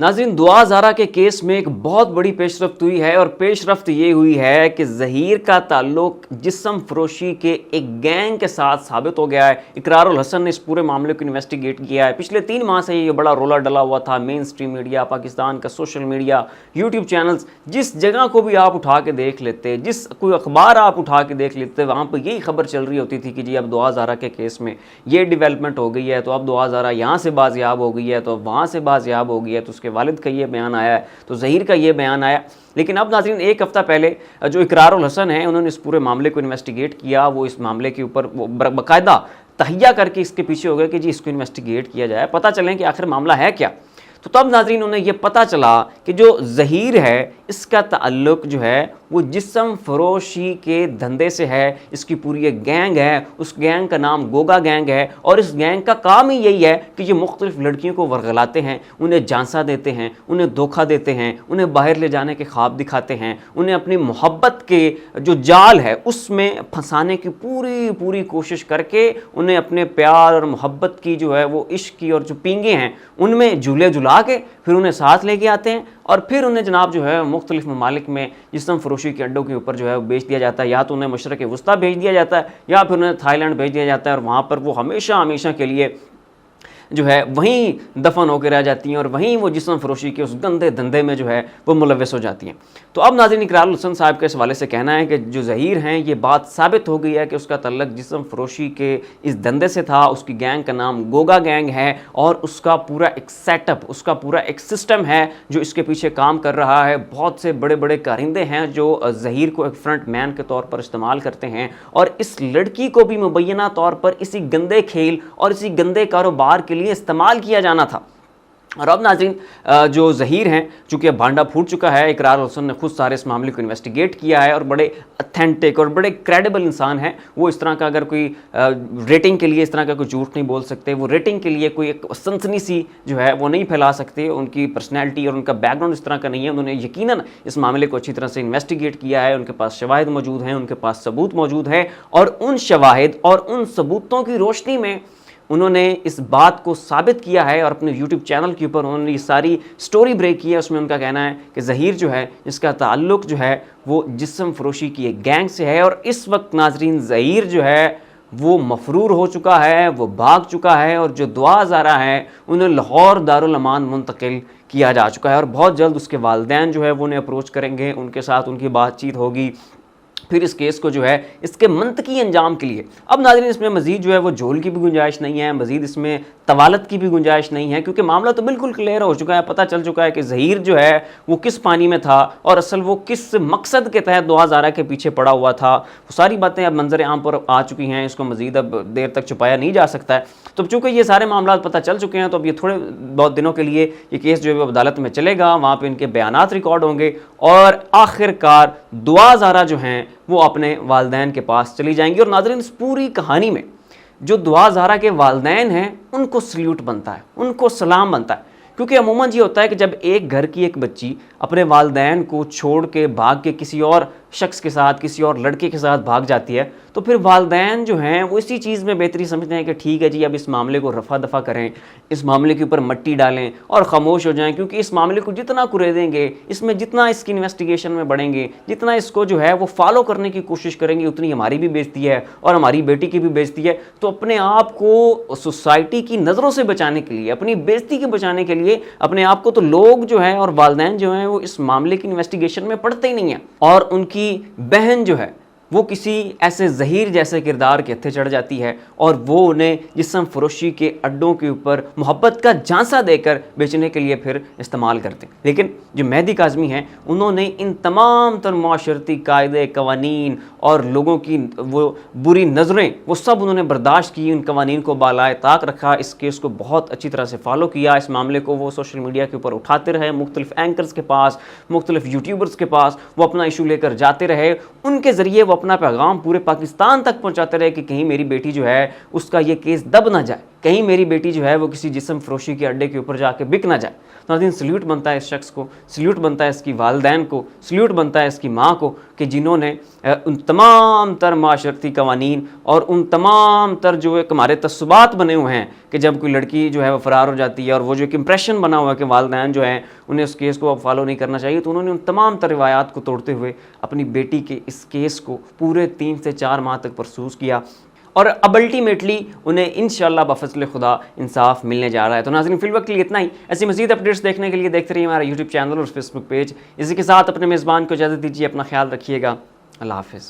नाज़रीन, दुआ ज़ारा के केस में एक बहुत बड़ी पेशरफ्त हुई है और पेशरफ्त ये हुई है कि ज़हीर का ताल्लुक जिस्म फरोशी के एक गैंग के साथ साबित हो गया है। इकरारुल हसन ने इस पूरे मामले को इन्वेस्टिगेट किया है। पिछले 3 माह से ये बड़ा रोला डला हुआ था। मेन स्ट्रीम मीडिया, पाकिस्तान का सोशल मीडिया, यूट्यूब चैनल्स, जिस जगह को भी आप उठा के देख लेते, जिस कोई अखबार आप उठा के देख लेते, वहाँ पर यही खबर चल रही होती थी कि जी अब दुआ ज़ारा के केस में ये डेवलपमेंट हो गई है, तो अब दुआ ज़ारा यहाँ से बाजियाब हो गई है, तो वहाँ से बाजियाब हो गई है, तो उसके वालिद का ये बयान आया है, तो ज़हीर का ये बयान आया। लेकिन अब नाज़रीन, एक हफ़्ता पहले जो इकरारुल हसन है, उन्होंने इस पूरे मामले को इन्वेस्टिगेट किया। वो इस मामले के ऊपर बाकायदा तहिया करके इसके पीछे हो गए कि जी इसको इन्वेस्टिगेट किया जाए, पता चलें कि आखिर मामला है क्या। तो तब नाज़रीन उन्हें ये पता चला कि जो ज़हीर है, इसका ताल्लुक जो है वो जिस्म फरोशी के धंधे से है। इसकी पूरी एक गैंग है, उस गैंग का नाम गोगा गैंग है, और इस गैंग का काम ही यही है कि ये मुख्तलिफ लड़कियों को वरगलाते हैं, उन्हें झांसा देते हैं, उन्हें धोखा देते हैं, उन्हें बाहर ले जाने के ख्वाब दिखाते हैं, उन्हें अपनी मोहब्बत के जो जाल है उसमें फंसाने की पूरी कोशिश करके उन्हें अपने प्यार और मोहब्बत की जो है वो इश्क की और जो पींगे हैं उनमें झूले झुला के फिर उन्हें साथ लेके आते हैं, और फिर उन्हें जनाब जो है मुख्तलिफ ममालिक में जिस्म फरोशी के अड्डों के ऊपर जो है वो बेच दिया जाता है। या तो उन्हें मशरक़ वस्ता भेज दिया जाता है, या फिर उन्हें थाईलैंड भेज दिया जाता है, और वहाँ पर वो हमेशा के लिए जो है वहीं दफन होकर रह जाती हैं और वहीं वो जिस्म फरोशी के उस गंदे धंधे में जो है वो मुलव्वस हो जाती हैं। तो अब नाज़रीन, इकरारुल हसन साहब के इस हवाले से कहना है कि जो ज़हीर हैं, ये बात साबित हो गई है कि उसका तल्लक जिस्म फरोशी के इस धंधे से था। उसकी गैंग का नाम गोगा गैंग है, और उसका पूरा एक सेटअप, उसका पूरा एक सिस्टम है जो इसके पीछे काम कर रहा है। बहुत से बड़े बड़े कारिंदे हैं जो ज़हीर को एक फ्रंट मैन के तौर पर इस्तेमाल करते हैं, और इस लड़की को भी मुबैना तौर पर इसी गंदे खेल और इसी गंदे कारोबार के लिए इस्तेमाल किया जाना था। और अब नाज़रीन, जो ज़हीर हैं, चूँकि अब भांडा फूट चुका है, इकरारुल हसन ने खुद सारे इस मामले को इन्वेस्टिगेट किया है, और बड़े अथेंटिक और बड़े क्रेडिबल इंसान हैं। वो इस तरह का अगर कोई रेटिंग के लिए इस तरह का कोई झूठ नहीं बोल सकते, वो रेटिंग के लिए कोई एक सनसनी सी जो है वो नहीं फैला सकते। उनकी पर्सनैलिटी और उनका बैकग्राउंड इस तरह का नहीं है। उन्होंने यकीनन इस मामले को अच्छी तरह से इन्वेस्टिगेट किया है। उनके पास शवाहिद मौजूद हैं, उनके पास सबूत मौजूद है, और उन शवाहिद और उन सबूतों की रोशनी में उन्होंने इस बात को साबित किया है, और अपने यूट्यूब चैनल के ऊपर उन्होंने ये सारी स्टोरी ब्रेक की है। उसमें उनका कहना है कि ज़हीर जो है, इसका ताल्लुक जो है वो जिस्म फरोशी की एक गैंग से है, और इस वक्त नाज़रीन ज़हीर जो है वो मफरूर हो चुका है, वो भाग चुका है, और जो दुआ ज़ारा है उन्हें लाहौर दारुल अमान मुंतकिल किया जा चुका है, और बहुत जल्द उसके वालिदैन जो है वो उन्हें अप्रोच करेंगे, उनके साथ उनकी बातचीत होगी, फिर इस केस को जो है इसके मंतकी अंजाम के लिए। अब नाज़रीन, इसमें मज़ीद जो है वो झोल की भी गुंजाइश नहीं है, मज़ीद इसमें तवालत की भी गुंजाइश नहीं है, क्योंकि मामला तो बिल्कुल क्लियर हो चुका है। पता चल चुका है कि ज़हीर जो है वो किस पानी में था, और असल वो किस मकसद के तहत दुआ ज़ारा के पीछे पड़ा हुआ था। वो सारी बातें अब मंजर आम पर आ चुकी हैं, इसको मज़ीद अब देर तक छुपाया नहीं जा सकता है। तो चूँकि ये सारे मामला पता चल चुके हैं, तो अब ये थोड़े बहुत दिनों के लिए ये केस जो है वो अदालत में चलेगा, वहाँ पर इनके बयानात रिकॉर्ड होंगे, और आखिरकार दुआ ज़ारा जो हैं वो अपने वालिदैन के पास चली जाएंगी। और नाज़रीन, इस पूरी कहानी में जो दुआ ज़ारा के वालिदैन हैं उनको सल्यूट बनता है, उनको सलाम बनता है, क्योंकि अमूमन ये होता है कि जब एक घर की एक बच्ची अपने वालिदैन को छोड़ के भाग के किसी और शख्स के साथ, किसी और लड़के के साथ भाग जाती है, तो फिर वालिदैन जो हैं वो इसी चीज़ में बेहतरी समझते हैं कि ठीक है जी, अब इस मामले को रफ़ा दफ़ा करें, इस मामले के ऊपर मट्टी डालें और ख़ामोश हो जाएं, क्योंकि इस मामले को जितना कुरेदेंगे, इसमें जितना इसकी इन्वेस्टिगेशन में बढ़ेंगे, जितना इसको जो है वो फॉलो करने की कोशिश करेंगे, उतनी हमारी भी बेइज्जती है और हमारी बेटी की भी बेइज्जती है। तो अपने आप को सोसाइटी की नज़रों से बचाने के लिए, अपनी बेइज्जती के बचाने के लिए अपने आप को, तो लोग जो हैं और वालिदैन जो हैं वो इस मामले की इन्वेस्टिगेशन में पड़ते ही नहीं हैं, और उनकी बहन जो है वो किसी ऐसे ज़हीर जैसे किरदार के हत्थे चढ़ जाती है, और वो उन्हें जिस्म फरोशी के अड्डों के ऊपर मोहब्बत का झांसा देकर बेचने के लिए फिर इस्तेमाल करते हैं। लेकिन जो मेहदी काज़मी हैं, उन्होंने इन तमाम तर माशरती कायदे, कवानीन और लोगों की वो बुरी नज़रें, वो सब उन्होंने बर्दाश्त की, उन कवानीन को बालाए ताक रखा, इस केस को बहुत अच्छी तरह से फॉलो किया। इस मामले को वो सोशल मीडिया के ऊपर उठाते रहे, मुख्तलिफ एंकर्स के पास, मुख्तलिफ यूट्यूबर्स के पास वो अपना इशू लेकर जाते रहे, उनके ज़रिए वो अपना पैगाम पूरे पाकिस्तान तक पहुंचाते रहे कि कहीं मेरी बेटी जो है उसका ये केस दब ना जाए। کہیں میری بیٹی جو ہے وہ کسی جسم فروشی کے اڈے کے اوپر جا کے بک نہ جائے۔ تو ناظرین سلیوٹ بنتا ہے اس شخص کو، سلیوٹ بنتا ہے اس کی والدین کو، سلیوٹ بنتا ہے اس کی ماں کو کہ جنہوں نے ان تمام تر معاشرتی قوانین اور ان تمام تر جو ایک ہمارے تعصبات بنے ہوئے ہیں کہ جب کوئی لڑکی جو ہے وہ فرار ہو جاتی ہے اور وہ جو ایک امپریشن بنا ہوا ہے کہ والدین جو ہیں انہیں اس کیس کو اب فالو نہیں کرنا چاہیے، تو انہوں نے ان تمام تر روایات کو توڑتے ہوئے اپنی بیٹی کے اس کیس کو پورے 3 سے 4 ماہ تک پرسوز کیا، اور اب الٹیمیٹلی انہیں انشاءاللہ بفضل خدا انصاف ملنے جا رہا ہے۔ تو ناظرین فی الوقت کے لیے اتنا ہی، ایسی مزید اپڈیٹس دیکھنے کے لیے دیکھتے رہیے ہمارا یوٹیوب چینل اور فیس بک پیج۔ اسی کے ساتھ اپنے میزبان کو اجازت دیجیے، اپنا خیال رکھیے گا، اللہ حافظ۔